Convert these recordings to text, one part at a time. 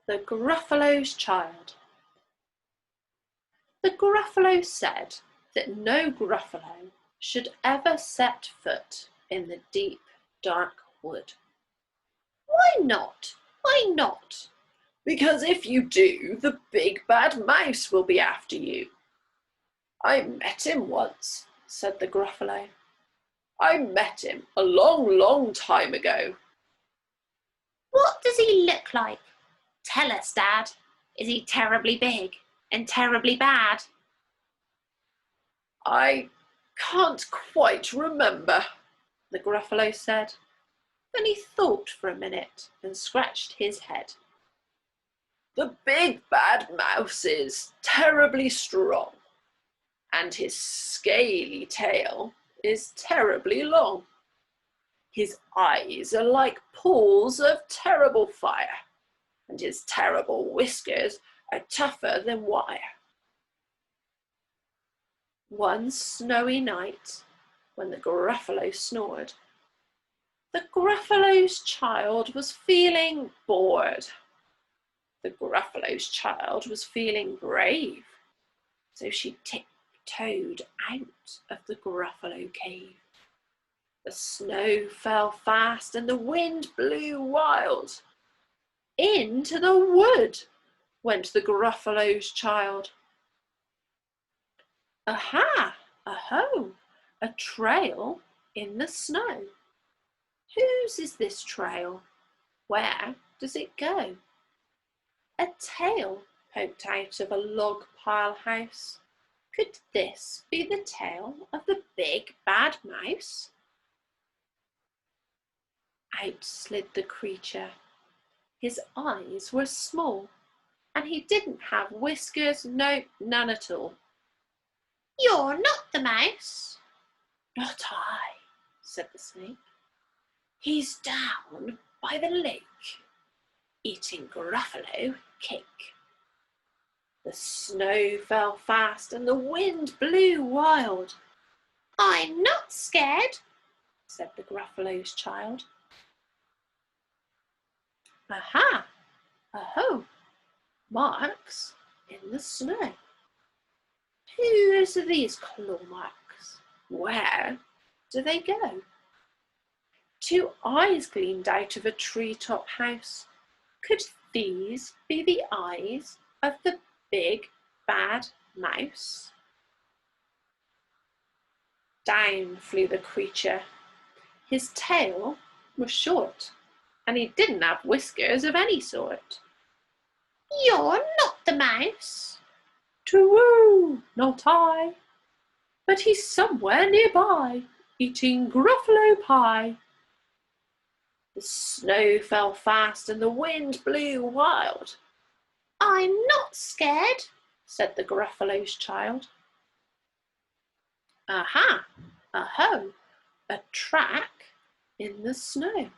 The Gruffalo's Child. The Gruffalo said that no Gruffalo should ever set foot in the deep, dark wood. Why not? Why not? Because if you do, the big bad mouse will be after you. I met him once, said the Gruffalo. I met him a long, long time ago. What does he look like? Tell us, Dad. Is he terribly big and terribly bad? I can't quite remember, the Gruffalo said. Then he thought for a minute and scratched his head. The big bad mouse is terribly strong, and his scaly tail is terribly long. His eyes are like pools of terrible fire, and his terrible whiskers are tougher than wire. One snowy night, when the Gruffalo snored, the Gruffalo's child was feeling bored. The Gruffalo's child was feeling brave, so she tiptoed out of the Gruffalo cave. The snow fell fast and the wind blew wild. Into the wood went the Gruffalo's child. Aha! Aho! A trail in the snow. Whose is this trail? Where does it go? A tail poked out of a log pile house. Could this be the tail of the big bad mouse? Out slid the creature. His eyes were small, and he didn't have whiskers, no, none at all. You're not the mouse. Not I, said the snake. He's down by the lake, eating Gruffalo cake. The snow fell fast and the wind blew wild. I'm not scared, said the Gruffalo's child. Aha! Aho! Marks in the snow. Whose are these claw marks? Where do they go? Two eyes gleamed out of a treetop house. Could these be the eyes of the big bad mouse? Down flew the creature. His tail was short, and he didn't have whiskers of any sort. You're not the mouse. Too-woo, not I. But he's somewhere nearby, eating Gruffalo pie. The snow fell fast and the wind blew wild. I'm not scared, said the Gruffalo's child. Aha! Aho! A track in the snow.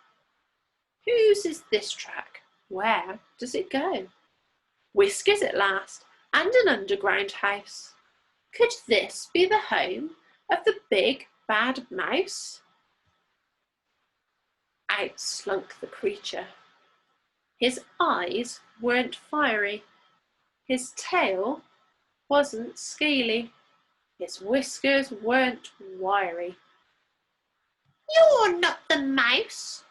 Whose is this track? Where does it go? Whiskers at last, and an underground house. Could this be the home of the big bad mouse? Out slunk the creature. His eyes weren't fiery. His tail wasn't scaly. His whiskers weren't wiry. You're not the mouse.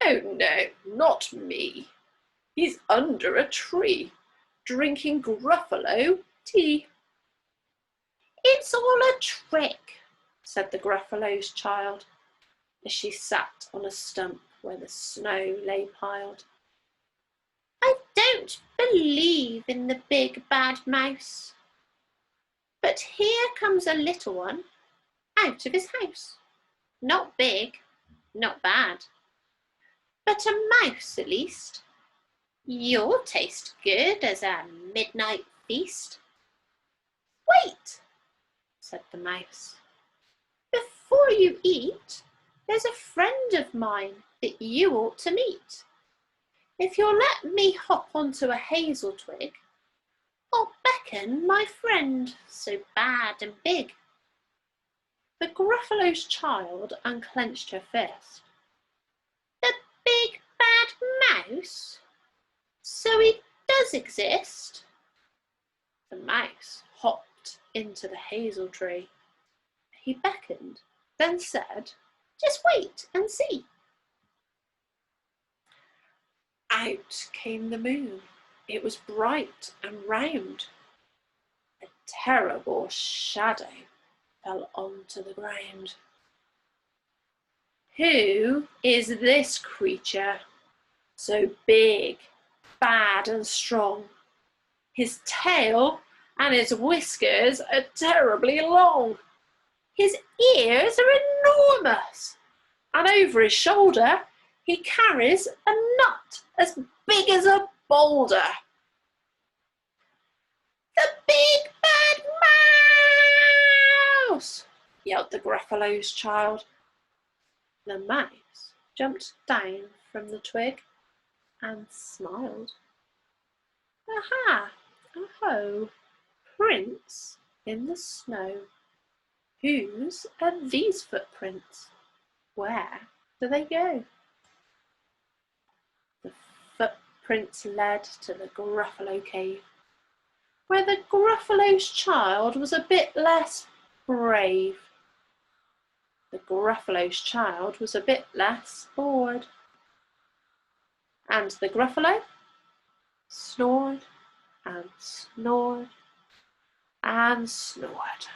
Oh no, not me. He's under a tree, drinking Gruffalo tea. It's all a trick, said the Gruffalo's child, as she sat on a stump where the snow lay piled. I don't believe in the big bad mouse. But here comes a little one out of his house. Not big, not bad, but a mouse at least. You'll taste good as a midnight feast. Wait, said the mouse. Before you eat, there's a friend of mine that you ought to meet. If you'll let me hop onto a hazel twig, I'll beckon my friend so bad and big. The Gruffalo's child unclenched her fist. The big bad mouse? So he does exist. The mouse hopped into the hazel tree. He beckoned, then said, Just wait and see. Out came the moon. It was bright and round. A terrible shadow fell onto the ground. Who is this creature, so big, bad and strong? His tail and his whiskers are terribly long. His ears are enormous, and over his shoulder he carries a nut as big as a boulder. The big bad mouse! Yelled the Gruffalo's child. The mouse jumped down from the twig and smiled. Aha! Aho! Prints in the snow. Whose are these footprints? Where do they go? The footprints led to the Gruffalo cave, where the Gruffalo's child was a bit less brave. The Gruffalo's child was a bit less bored. And the Gruffalo snored and snored and snored.